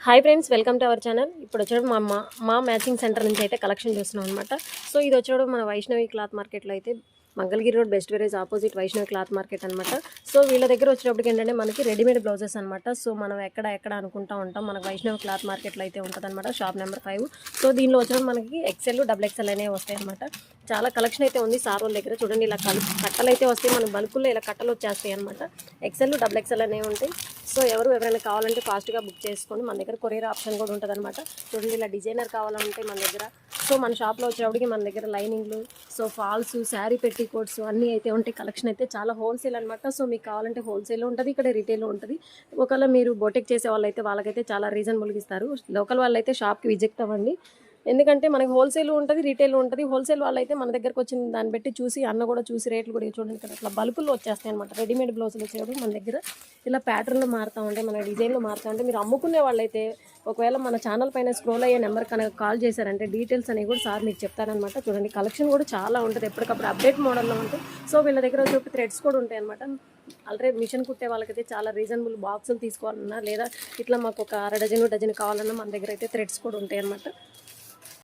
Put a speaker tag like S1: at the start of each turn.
S1: Hi friends, welcome to our channel. ఇప్పుడు వచ్చేటప్పుడు మా మ్యాచింగ్ సెంటర్ నుంచి అయితే కలెక్షన్ చూస్తున్నాం అనమాట. సో ఇది వచ్చేటప్పుడు మన వైష్ణవి క్లాత్ మార్కెట్లో అయితే మంగళగిరి రోడ్ బెస్ట్ వెరైజ్ ఆపోజిట్ వైష్ణవి క్లాత్ మార్కెట్ అనమాట. సో వీళ్ళ దగ్గర వచ్చేటప్పటికి ఏంటంటే మనకి రెడీమేడ్ బ్లౌజెస్ అనమాట. సో మనం ఎక్కడ అనుకుంటా ఉంటాం, మనకు వైష్ణవి క్లాత్ మార్కెట్లో అయితే ఉంటుంది అనమాట, షాప్ నెంబర్ 5. సో దీనిలో వచ్చినప్పుడు మనకి ఎక్సెల్ డబుల్ ఎక్సెల్ అనేవి వస్తాయి అనమాట. చాలా కలెక్షన్ అయితే ఉంది సార్ వాళ్ళ దగ్గర. చూడండి, ఇలా కట్టలు అయితే వస్తాయి, మనకు బల్కుల్లో ఇలా కట్టలు వచ్చేస్తాయి అనమాట. ఎక్సెల్ డబుల్ ఎక్సెల్ అనేవి ఉంటాయి. సో ఎవరైనా కావాలంటే ఫాస్ట్గా బుక్ చేసుకోండి. మన దగ్గర కొరియర్ ఆప్షన్ కూడా ఉంటుంది అనమాట. చూడండి, ఇలా డిజైనర్ కావాలంటే మన దగ్గర. సో మన షాప్లో వచ్చేటప్పటికి మన దగ్గర లైనింగ్లు, సో ఫాల్స్, శారీ పెట్టి కోట్స్ అన్నీ అయితే ఉంటాయి. కలెక్షన్ అయితే చాలా హోల్సేల్ అనమాట. సో మీకు కావాలంటే హోల్సేల్ ఉంటుంది, ఇక్కడ రిటైల్ ఉంటుంది. ఒకవేళ మీరు బొటెక్ చేసే వాళ్ళైతే వాళ్ళకైతే చాలా రీజనబుల్గా ఇస్తారు. లోకల్ వాళ్ళైతే షాప్కి విజిట్ అవ్వండి, ఎందుకంటే మనకి హోల్సేల్ ఉంటుంది, రీటైల్ ఉంటుంది. హోల్సేల్ వాళ్ళైతే మన దగ్గరకు వచ్చిన దాన్ని బట్టి చూసి అన్న కూడా చూసి రేట్లు కూడా చూడండి. ఇక్కడ అట్లా బల్కుల్లో వచ్చేస్తాయి అనమాట. రెడీమేడ్ బ్లౌజులు వచ్చేటప్పుడు మన దగ్గర ఇలా ప్యాటర్న్లు మారుతూ ఉంటాయి, మన డిజైన్లు మారుతూ ఉంటాయి. మీరు అమ్ముకునే వాళ్ళైతే ఒకవేళ మన ఛానల్ పైన స్క్రోల్ అయ్యే నెంబర్ కనుక కాల్ చేశారంటే డీటెయిల్స్ అనేవి కూడా సార్ మీకు చెప్తారనమాట. చూడండి, కలెక్షన్ కూడా చాలా ఉంటుంది, ఎప్పటికప్పుడు అప్డేట్ మోడల్లో ఉంటుంది. సో వీళ్ళ దగ్గర వచ్చి థ్రెడ్స్ కూడా ఉంటాయి అనమాట. ఆల్రెడీ మిషన్ కుట్టే వాళ్ళకైతే చాలా రీజనబుల్ బాక్సులు తీసుకోవాలన్నా, లేదా ఇట్లా మాకు ఒక అర డజను కావాలన్నా మన దగ్గర అయితే థ్రెడ్స్ కూడా ఉంటాయి అనమాట.